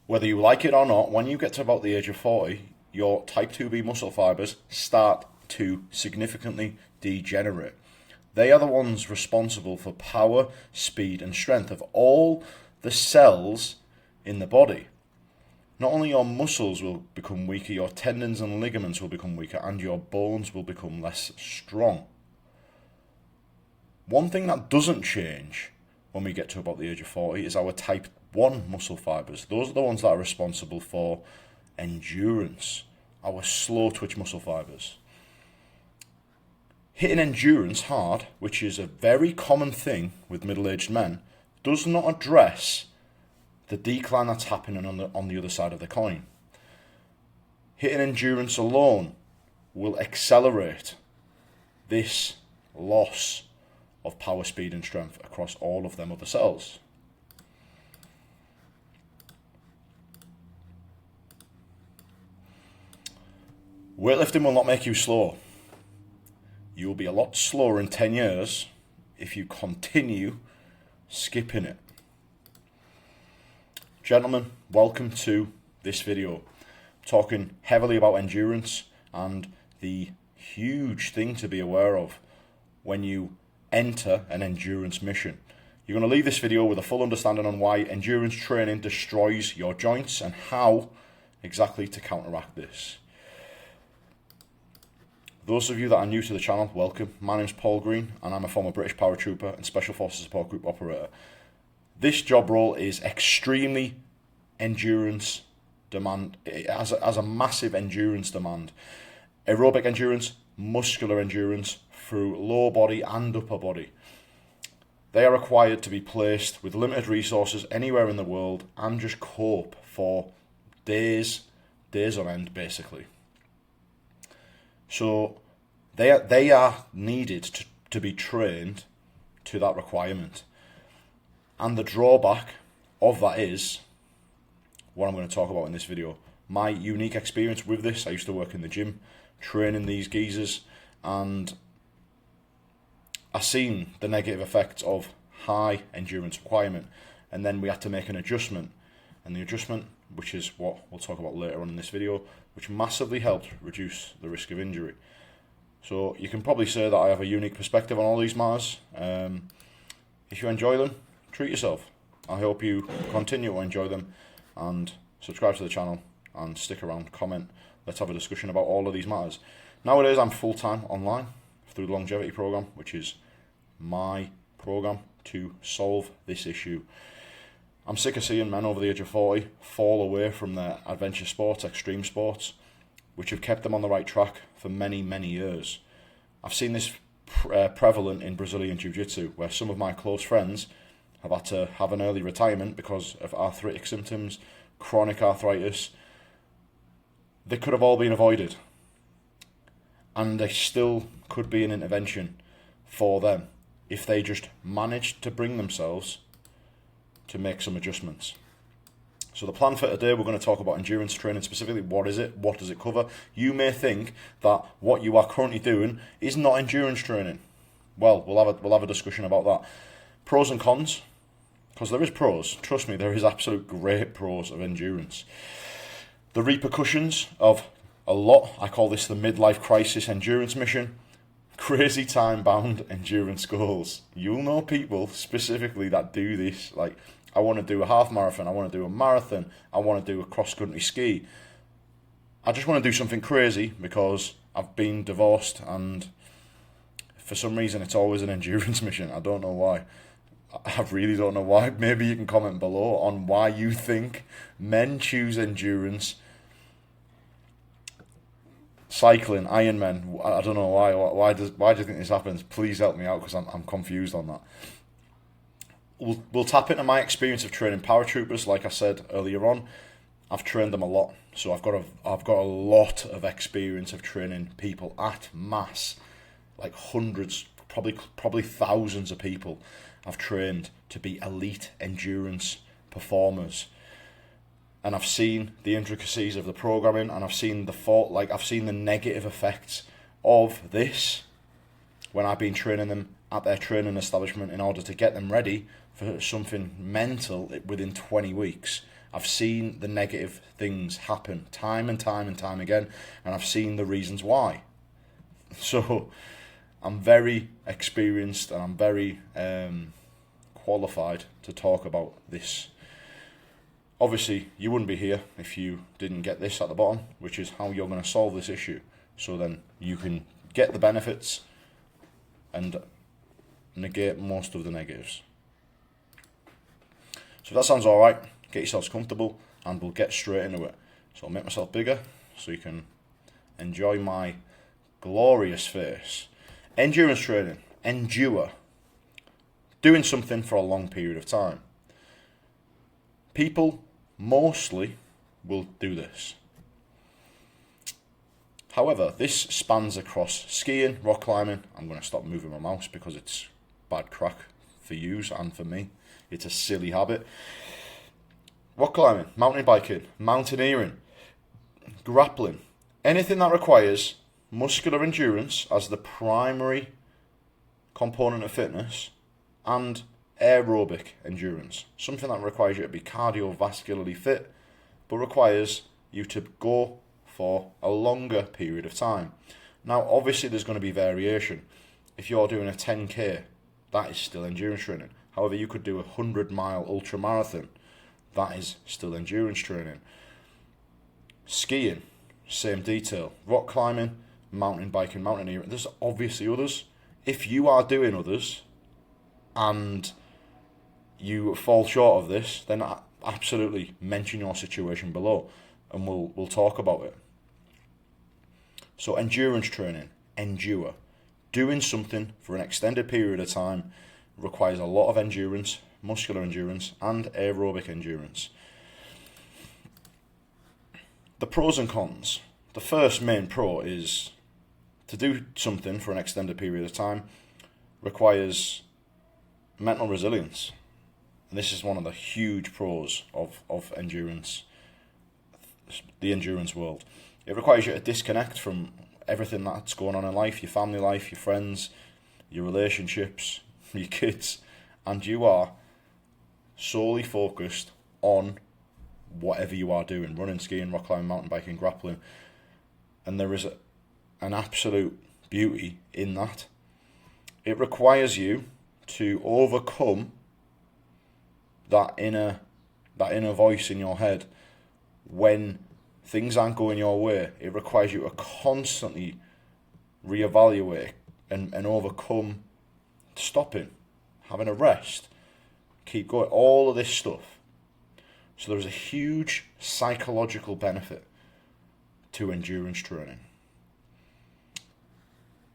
Whether you like it or not, when you get to about the age of 40, your type 2B muscle fibers start to significantly degenerate. They are the ones responsible for power, speed, and strength of all the cells in the body. Not only your muscles will become weaker, your tendons and ligaments will become weaker, and your bones will become less strong. One thing that doesn't change when we get to about the age of 40 is our type 1 muscle fibers. Those are the ones that are responsible for endurance, our slow twitch muscle fibers. Hitting endurance hard, which is a very common thing with middle-aged men, does not address the decline that's happening on the other side of the coin. Hitting endurance alone will accelerate this loss of power, speed, and strength across all of them other cells. Weightlifting will not make you slow. You will be a lot slower in 10 years if you continue skipping it. Gentlemen, welcome to this video. I'm talking heavily about endurance and the huge thing to be aware of when you enter an endurance mission. You're going to leave this video with a full understanding on why endurance training destroys your joints and how exactly to counteract this. Those of you that are new to the channel, welcome. My name's Paul Green and I'm a former British paratrooper and Special Forces Support Group operator. This job role is extremely endurance demand. It has a massive endurance demand. Aerobic endurance, muscular endurance through lower body and upper body. They are required to be placed with limited resources anywhere in the world and just cope for days on end basically. So they are needed to be trained to that requirement. And the drawback of that is what I'm going to talk about in this video. My unique experience with this, I used to work in the gym training these geezers, and I seen the negative effects of high endurance requirement, and then we had to make an adjustment, and the adjustment, which is what we'll talk about later on in this video, which massively helped reduce the risk of injury. So you can probably say that I have a unique perspective on all these matters. If you enjoy them, treat yourself. I hope you continue to enjoy them and subscribe to the channel and stick around, comment. Let's have a discussion about all of these matters. Nowadays I'm full-time online through the longevity program, which is my program to solve this issue. I'm sick of seeing men over the age of 40 fall away from their adventure sports, extreme sports, which have kept them on the right track for many, many years. I've seen this prevalent in Brazilian Jiu-Jitsu, where some of my close friends have had to have an early retirement because of arthritic symptoms, chronic arthritis. They could have all been avoided, and there still could be an intervention for them if they just managed to bring themselves to make some adjustments. So the plan for today, we're going to talk about endurance training specifically. What is it? What does it cover? You may think that what you are currently doing is not endurance training. Well, we'll have a discussion about that. Pros and cons, because there is pros. Trust me, there is absolute great pros of endurance. The repercussions of a lot, I call this the midlife crisis endurance mission. Crazy time-bound endurance goals. You'll know people specifically that do this. Like, I want to do a half marathon, I want to do a marathon, I want to do a cross-country ski. I just want to do something crazy because I've been divorced and for some reason it's always an endurance mission. I don't know why. I really don't know why. Maybe you can comment below on why you think men choose endurance. Cycling, Ironman, I don't know why. Why do you think this happens? Please help me out because I'm confused on that. We'll tap into my experience of training paratroopers. Like I said earlier on, I've trained them a lot, so I've got a lot of experience of training people at mass, like hundreds, probably thousands of people I've trained to be elite endurance performers. And I've seen the intricacies of the programming, and I've seen I've seen the negative effects of this when I've been training them at their training establishment in order to get them ready for something mental within 20 weeks. I've seen the negative things happen time and time and time again, and I've seen the reasons why. So I'm very experienced and I'm very qualified to talk about this. Obviously, you wouldn't be here if you didn't get this at the bottom, which is how you're going to solve this issue. So then you can get the benefits and negate most of the negatives. So if that sounds alright, get yourselves comfortable and we'll get straight into it. So I'll make myself bigger so you can enjoy my glorious face. Endurance training. Endure. Doing something for a long period of time. People mostly will do this. However, this spans across skiing, rock climbing. I'm going to stop moving my mouse because it's bad crack for yous and for me. It's a silly habit. Rock climbing, mountain biking, mountaineering, grappling. Anything that requires muscular endurance as the primary component of fitness and aerobic endurance. Something that requires you to be cardiovascularly fit but requires you to go for a longer period of time. Now, obviously, there's going to be variation. If you're doing a 10k, that is still endurance training. However, you could do a 100-mile ultra marathon. That is still endurance training. Skiing, same detail. Rock climbing, mountain biking, mountaineering. There's obviously others. If you are doing others and you fall short of this, then absolutely mention your situation below and we'll talk about it. So endurance training, endure. Doing something for an extended period of time requires a lot of endurance, muscular endurance and aerobic endurance. The pros and cons. The first main pro is to do something for an extended period of time requires mental resilience. And this is one of the huge pros of endurance, the endurance world. It requires you to disconnect from everything that's going on in life, your family life, your friends, your relationships, your kids, and you are solely focused on whatever you are doing, running, skiing, rock climbing, mountain biking, grappling. And there is an absolute beauty in that. It requires you to overcome that inner voice in your head when things aren't going your way. It requires you to constantly reevaluate and overcome stopping, having a rest, keep going, all of this stuff. So there's a huge psychological benefit to endurance training.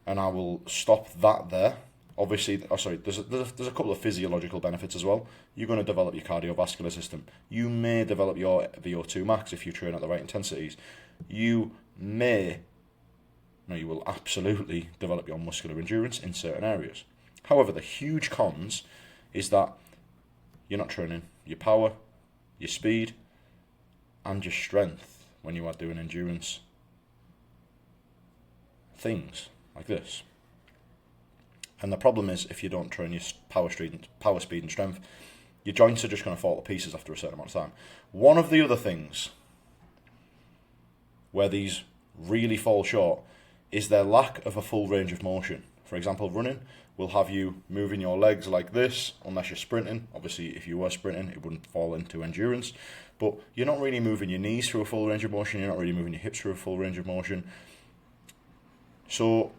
And I will stop that there. Obviously, there's a couple of physiological benefits as well. You're going to develop your cardiovascular system. You may develop your VO2 max if you train at the right intensities. You will absolutely develop your muscular endurance in certain areas. However, the huge cons is that you're not training your power, your speed, and your strength when you are doing endurance things like this. And the problem is, if you don't train your power, speed and strength, your joints are just going to fall to pieces after a certain amount of time. One of the other things where these really fall short is their lack of a full range of motion. For example, running will have you moving your legs like this, unless you're sprinting. Obviously, if you were sprinting, it wouldn't fall into endurance. But you're not really moving your knees through a full range of motion. You're not really moving your hips through a full range of motion. So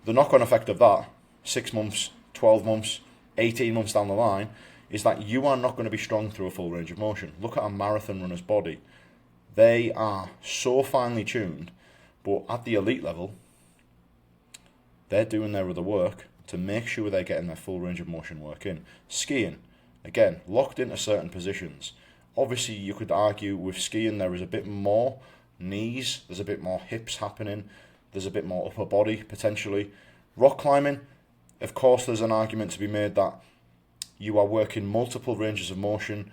the knock-on effect of that, 6 months, 12 months, 18 months down the line, is that you are not going to be strong through a full range of motion. Look at a marathon runner's body. They are so finely tuned, but at the elite level, they're doing their other work to make sure they're getting their full range of motion work in. Skiing, again, locked into certain positions. Obviously, you could argue with skiing there is a bit more knees, there's a bit more hips happening, there's a bit more upper body potentially. Rock climbing, of course, there's an argument to be made that you are working multiple ranges of motion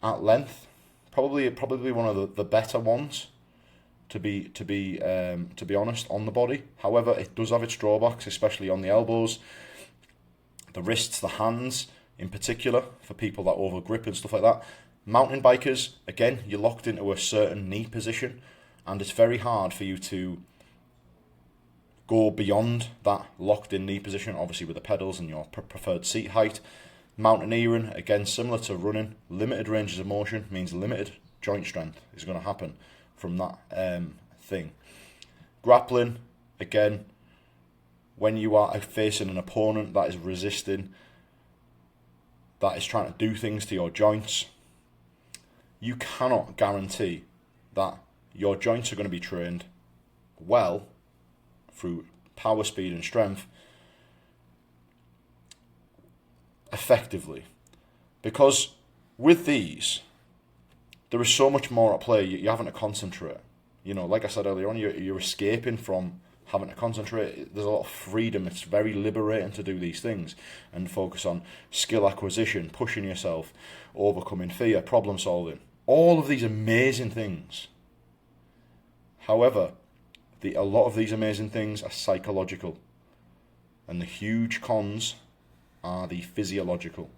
at length. Probably one of the better ones, to be honest, on the body. However, it does have its drawbacks, especially on the elbows, the wrists, the hands, in particular, for people that over grip and stuff like that. Mountain bikers, again, you're locked into a certain knee position, and it's very hard for you to go beyond that locked in knee position, obviously with the pedals and your preferred seat height. Mountaineering, again, similar to running, limited ranges of motion means limited joint strength is going to happen from that thing. Grappling, again, when you are facing an opponent that is resisting, that is trying to do things to your joints, you cannot guarantee that your joints are going to be trained well through power, speed and strength effectively. Because with these, there is so much more at play. You're having to concentrate. You know, like I said earlier on, you're escaping from having to concentrate. There's a lot of freedom. It's very liberating to do these things and focus on skill acquisition, pushing yourself, overcoming fear, problem solving. All of these amazing things. However, a lot of these amazing things are psychological. And the huge cons are the physiological.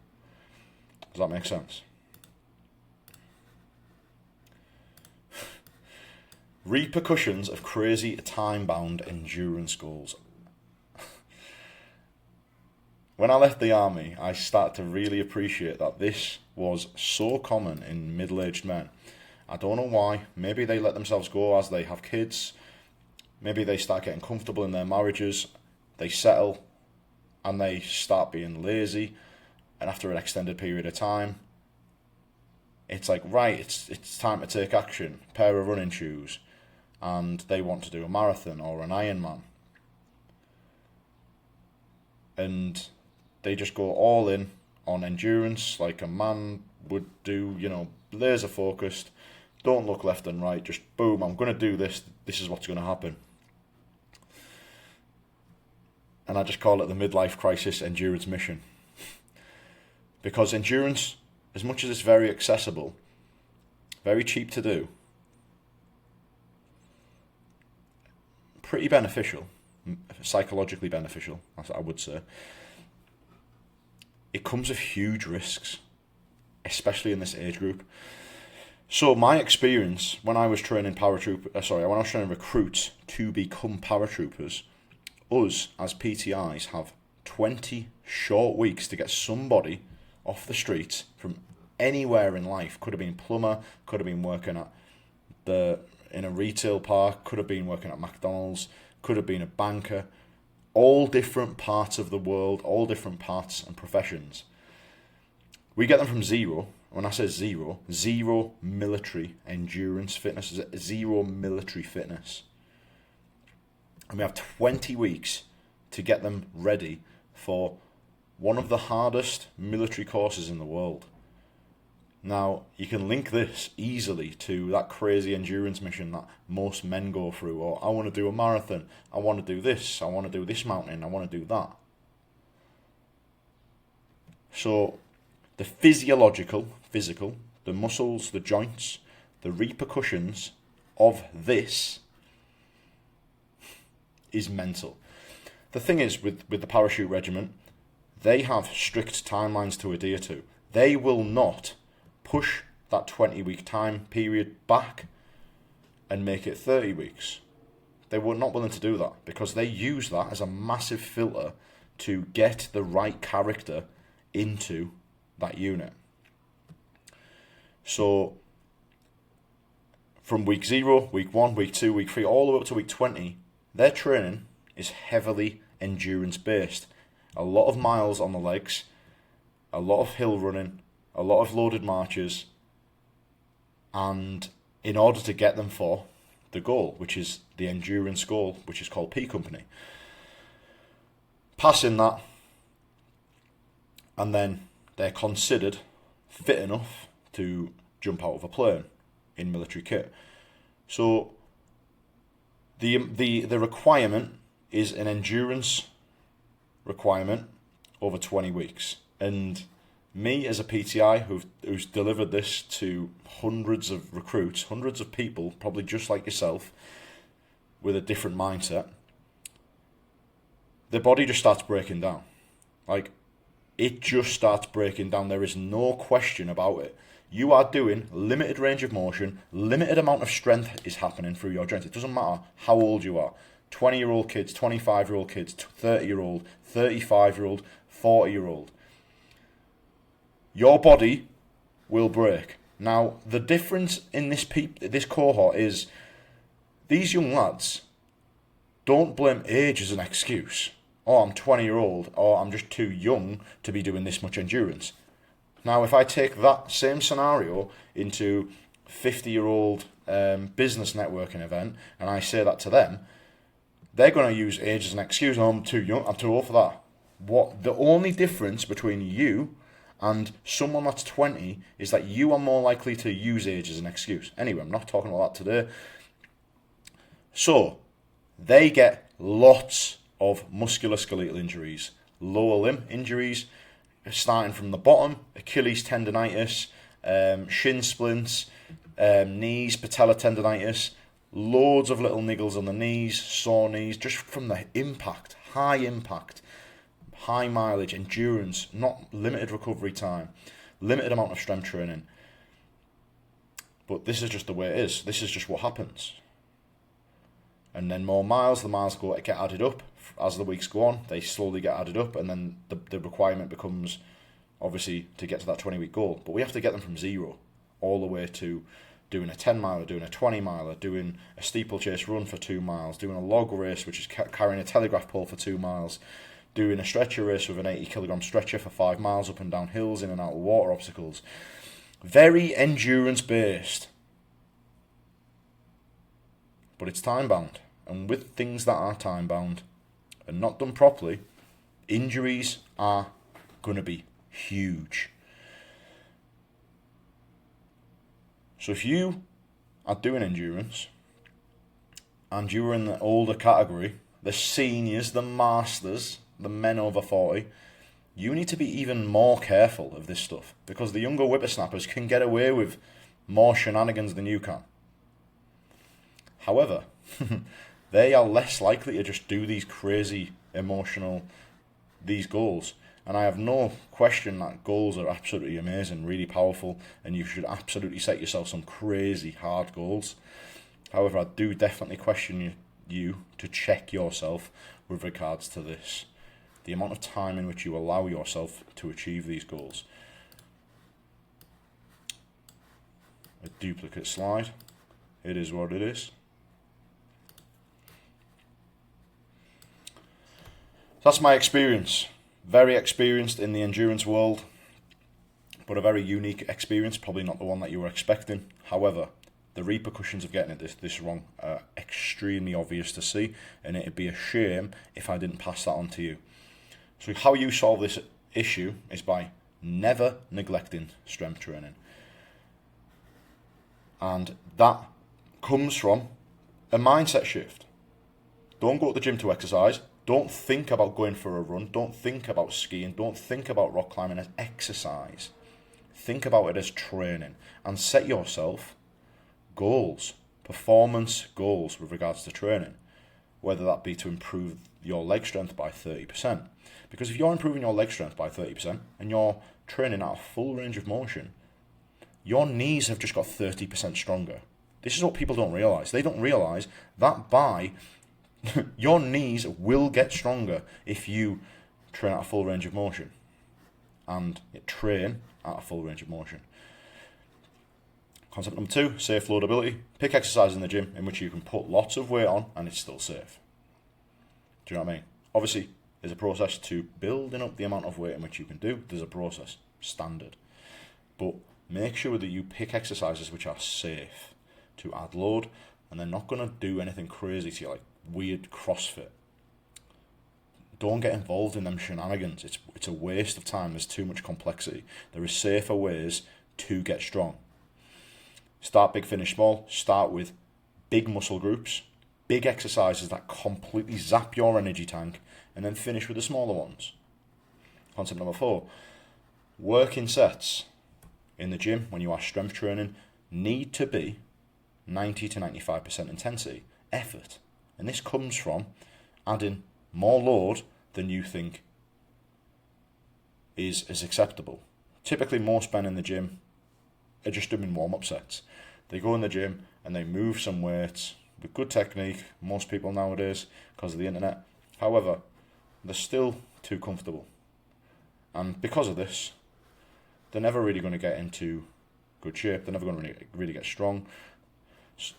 Does that make sense? Repercussions of crazy time-bound endurance goals. When I left the army, I started to really appreciate that this was so common in middle-aged men. I don't know why. Maybe they let themselves go as they have kids. Maybe they start getting comfortable in their marriages. They settle and they start being lazy. And after an extended period of time, it's like, right, it's time to take action. Pair of running shoes. And they want to do a marathon or an Ironman. And they just go all in on endurance like a man would do, you know, laser focused, don't look left and right, just boom, I'm going to do this, this is what's going to happen. And I just call it the midlife crisis endurance mission. Because endurance, as much as it's very accessible, very cheap to do, pretty beneficial, psychologically beneficial, I would say. It comes with huge risks, especially in this age group. So my experience when I was training recruits to become paratroopers, us as PTIs have 20 short weeks to get somebody off the streets from anywhere in life. Could have been plumber, could have been working in a retail park, could have been working at McDonald's, could have been a banker. All different parts of the world, all different parts and professions. We get them from zero. When I say zero, zero military endurance fitness, zero military fitness. And we have 20 weeks to get them ready for one of the hardest military courses in the world. Now, you can link this easily to that crazy endurance mission that most men go through. Or, I want to do a marathon, I want to do this, I want to do this mountain, I want to do that. So, the physical, the muscles, the joints, the repercussions of this is mental. The thing is, with the parachute regiment, they have strict timelines to adhere to. They will not push that 20-week time period back and make it 30 weeks. They were not willing to do that because they use that as a massive filter to get the right character into that unit. So from week 0, week 1, week 2, week 3, all the way up to week 20, their training is heavily endurance based. A lot of miles on the legs, a lot of hill running, a lot of loaded marches, and in order to get them for the goal, which is the endurance goal, which is called P Company. Passing that, and then they're considered fit enough to jump out of a plane in military kit. So the requirement is an endurance requirement over 20 weeks. And me as a PTI who's delivered this to hundreds of recruits, hundreds of people, probably just like yourself, with a different mindset, the body just starts breaking down. Like, it just starts breaking down. There is no question about it. You are doing limited range of motion, limited amount of strength is happening through your joints. It doesn't matter how old you are. 20-year-old kids, 25-year-old kids, 30-year-old, 35-year-old, 40-year-old. Your body will break. Now, the difference in this cohort is these young lads don't blame age as an excuse. Oh, I'm 20-year-old, or I'm just too young to be doing this much endurance. Now, if I take that same scenario into 50-year-old business networking event, and I say that to them, they're going to use age as an excuse. Oh, I'm too young, I'm too old for that. What the only difference between you and someone that's 20 is that you are more likely to use age as an excuse. Anyway, I'm not talking about that today. So, they get lots of musculoskeletal injuries, lower limb injuries, starting from the bottom, Achilles tendonitis, shin splints, knees, patella tendonitis, loads of little niggles on the knees, sore knees, just from the impact, high mileage, endurance, not limited recovery time, limited amount of strength training. But this is just the way it is. This is just what happens. And then more miles, the miles get added up. As the weeks go on, they slowly get added up, and then the requirement becomes, obviously, to get to that 20-week goal. But we have to get them from zero all the way to doing a 10-miler, doing a 20-miler, doing a steeplechase run for 2 miles, doing a log race, which is carrying a telegraph pole for 2 miles, doing a stretcher race with an 80-kilogram stretcher for 5 miles up and down hills, in and out of water obstacles. Very endurance-based. But it's time-bound. And with things that are time-bound and not done properly, injuries are going to be huge. So if you are doing endurance and you are in the older category, the seniors, the masters, the men over 40, you need to be even more careful of this stuff, because the younger whippersnappers can get away with more shenanigans than you can. However, they are less likely to just do these crazy, emotional, these goals. And I have no question that goals are absolutely amazing, really powerful, and you should absolutely set yourself some crazy hard goals. However, I do definitely question you to check yourself with regards to this. The amount of time in which you allow yourself to achieve these goals. A duplicate slide. It is what it is. That's my experience. Very experienced in the endurance world, but a very unique experience, probably not the one that you were expecting. However, the repercussions of getting this wrong are extremely obvious to see, and it'd be a shame if I didn't pass that on to you. So how you solve this issue is by never neglecting strength training. And that comes from a mindset shift. Don't go to the gym to exercise. Don't think about going for a run. Don't think about skiing. Don't think about rock climbing as exercise. Think about it as training, and set yourself goals, performance goals with regards to training, whether that be to improve your leg strength by 30%. Because if you're improving your leg strength by 30% and you're training at a full range of motion, your knees have just got 30% stronger. This is what people don't realise. They don't realise that your knees will get stronger if you train at a full range of motion and train at a full range of motion. Concept number 2, safe loadability. Pick exercises in the gym in which you can put lots of weight on and it's still safe. Do you know what I mean? Obviously, there's a process to building up the amount of weight in which you can do. There's a process, standard. But make sure that you pick exercises which are safe to add load, and they're not going to do anything crazy to you, like weird CrossFit. Don't get involved in them shenanigans. It's a waste of time. There's too much complexity. There are safer ways to get strong. Start big, finish small. Start with big muscle groups, big exercises that completely zap your energy tank, and then finish with the smaller ones. Concept number 4, working sets in the gym when you are strength training need to be 90 to 95% intensity, effort. And this comes from adding more load than you think is acceptable. Typically, most men in the gym are just doing warm-up sets. They go in the gym and they move some weights with good technique, most people nowadays, because of the internet. However, they're still too comfortable. And because of this, they're never really going to get into good shape. They're never going to really get strong.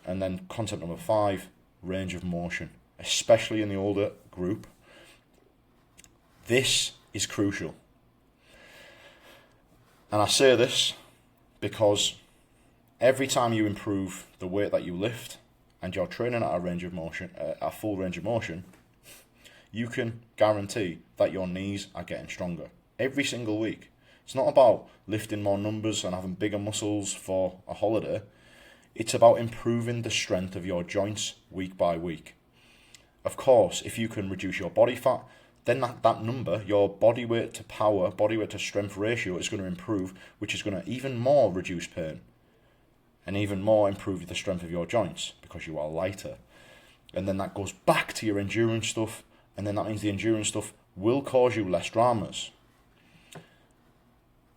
And then concept number 5, range of motion, especially in the older group. This is crucial. And I say this because every time you improve the weight that you lift and you're training at a full range of motion, you can guarantee that your knees are getting stronger every single week. It's not about lifting more numbers and having bigger muscles for a holiday. It's about improving the strength of your joints week by week. Of course, if you can reduce your body fat, then that number, your body weight to power, body weight to strength ratio is going to improve, which is going to even more reduce pain and even more improve the strength of your joints because you are lighter. And then that goes back to your endurance stuff, and then that means the endurance stuff will cause you less dramas.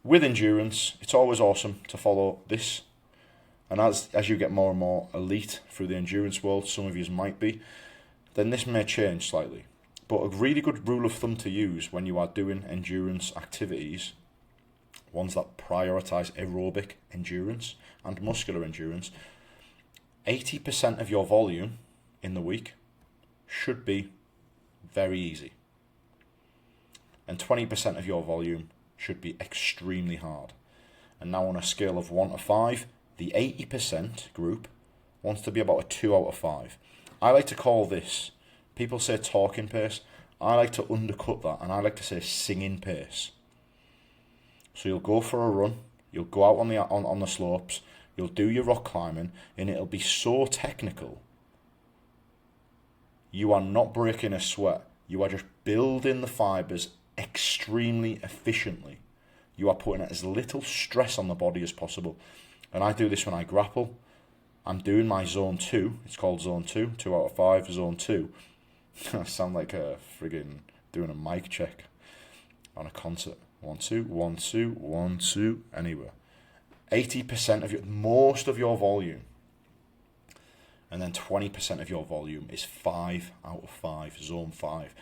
With endurance, it's always awesome to follow this. And as you get more and more elite through the endurance world, some of you might be, then this may change slightly. But a really good rule of thumb to use when you are doing endurance activities, ones that prioritise aerobic endurance and muscular endurance, 80% of your volume in the week should be very easy. And 20% of your volume should be extremely hard. And now on a scale of 1 to 5, the 80% group wants to be about a 2 out of 5. I like to call this, people say talking pace, I like to undercut that and I like to say singing pace. So you'll go for a run, you'll go out on the slopes, you'll do your rock climbing, and it'll be so technical. You are not breaking a sweat, you are just building the fibres extremely efficiently. You are putting as little stress on the body as possible. And I do this when I grapple. I'm doing my zone 2. It's called zone 2. 2 out of 5, zone 2. I sound like a friggin' doing a mic check on a concert. 1, 2, 1, 2, 1, 2. Anyway, 80% of most of your volume. And then 20% of your volume is 5 out of 5, zone 5.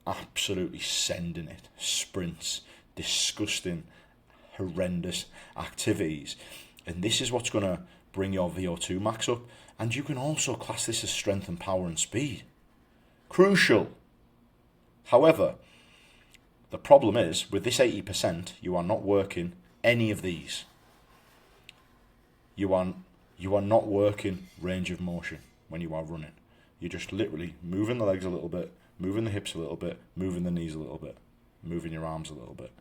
Absolutely sending it. Sprints, disgusting, horrendous activities. And this is what's going to bring your VO2 max up. And you can also class this as strength and power and speed. Crucial. However, the problem is, with this 80%, you are not working any of these. You are not working range of motion when you are running. You're just literally moving the legs a little bit, moving the hips a little bit, moving the knees a little bit, moving your arms a little bit.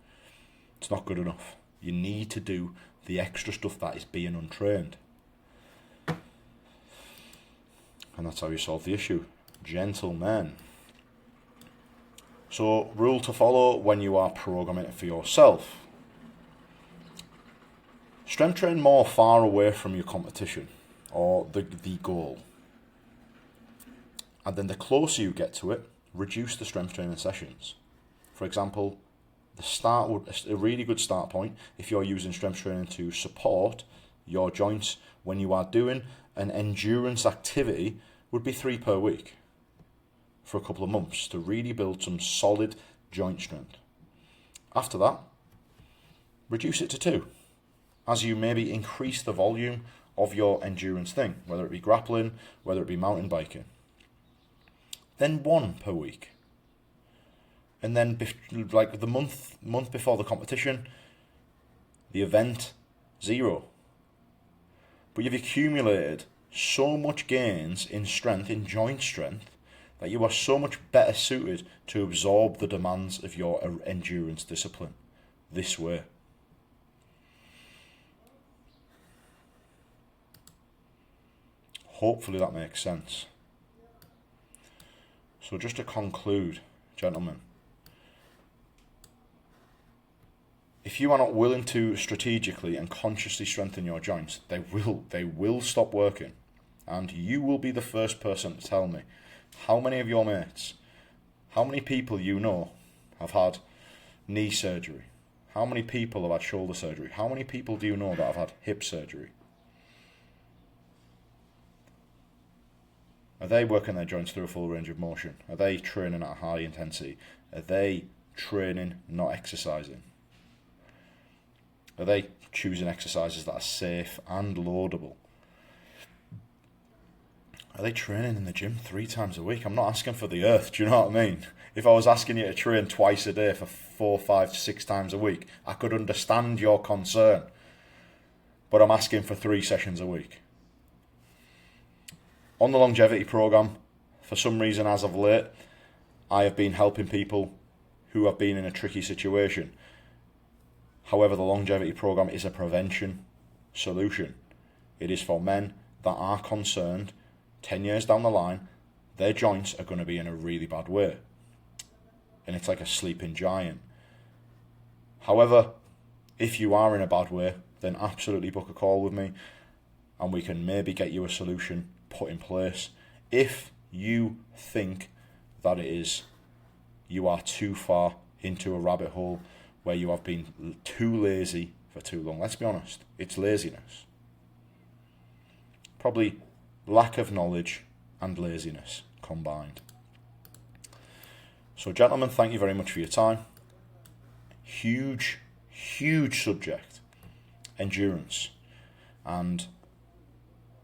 It's not good enough. You need to do the extra stuff that is being untrained. And that's how you solve the issue. Gentlemen. So, rule to follow when you are programming it for yourself. Strength train more far away from your competition or the goal. And then the closer you get to it, reduce the strength training sessions. For example, a really good start point if you're using strength training to support your joints when you are doing an endurance activity would be 3 per week for a couple of months to really build some solid joint strength. After that, reduce it to 2 as you maybe increase the volume of your endurance thing, whether it be grappling, whether it be mountain biking. Then 1 per week. And then like the month before the competition, the event, 0. But you've accumulated so much gains in strength, in joint strength, that you are so much better suited to absorb the demands of your endurance discipline this way. Hopefully that makes sense. So just to conclude, gentlemen, if you are not willing to strategically and consciously strengthen your joints, they will stop working. And you will be the first person to tell me how many of your mates, how many people you know have had knee surgery, How many people have had shoulder surgery? How many people do you know that have had hip surgery? Are they working their joints through a full range of motion? Are they training at a high intensity? Are they training, not exercising? Are they choosing exercises that are safe and loadable? Are they training in the gym 3 times a week? I'm not asking for the earth, do you know what I mean? If I was asking you to train twice a day for 4, 5, 6 times a week, I could understand your concern. But I'm asking for 3 sessions a week. On the longevity program, for some reason as of late, I have been helping people who have been in a tricky situation. However, the longevity program is a prevention solution. It is for men that are concerned 10 years down the line, their joints are going to be in a really bad way. And it's like a sleeping giant. However, if you are in a bad way, then absolutely book a call with me and we can maybe get you a solution put in place. If you think that you are too far into a rabbit hole where you have been too lazy for too long, let's be honest, it's laziness. Probably lack of knowledge and laziness combined. So gentlemen, thank you very much for your time. Huge subject, endurance, and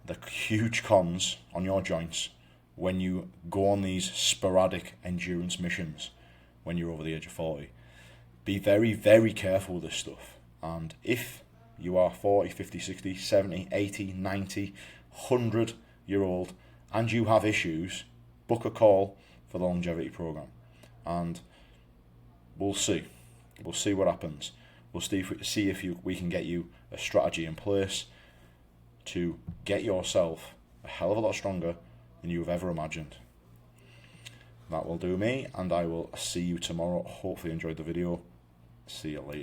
the huge cons on your joints when you go on these sporadic endurance missions when you're over the age of 40. Be very, very careful with this stuff. And if you are 40, 50, 60, 70, 80, 90, 100-year-old and you have issues, book a call for the longevity program and we'll see what happens. We'll see if we can get you a strategy in place to get yourself a hell of a lot stronger than you've ever imagined. That will do me, and I will see you tomorrow. Hopefully you enjoyed the video. See you later.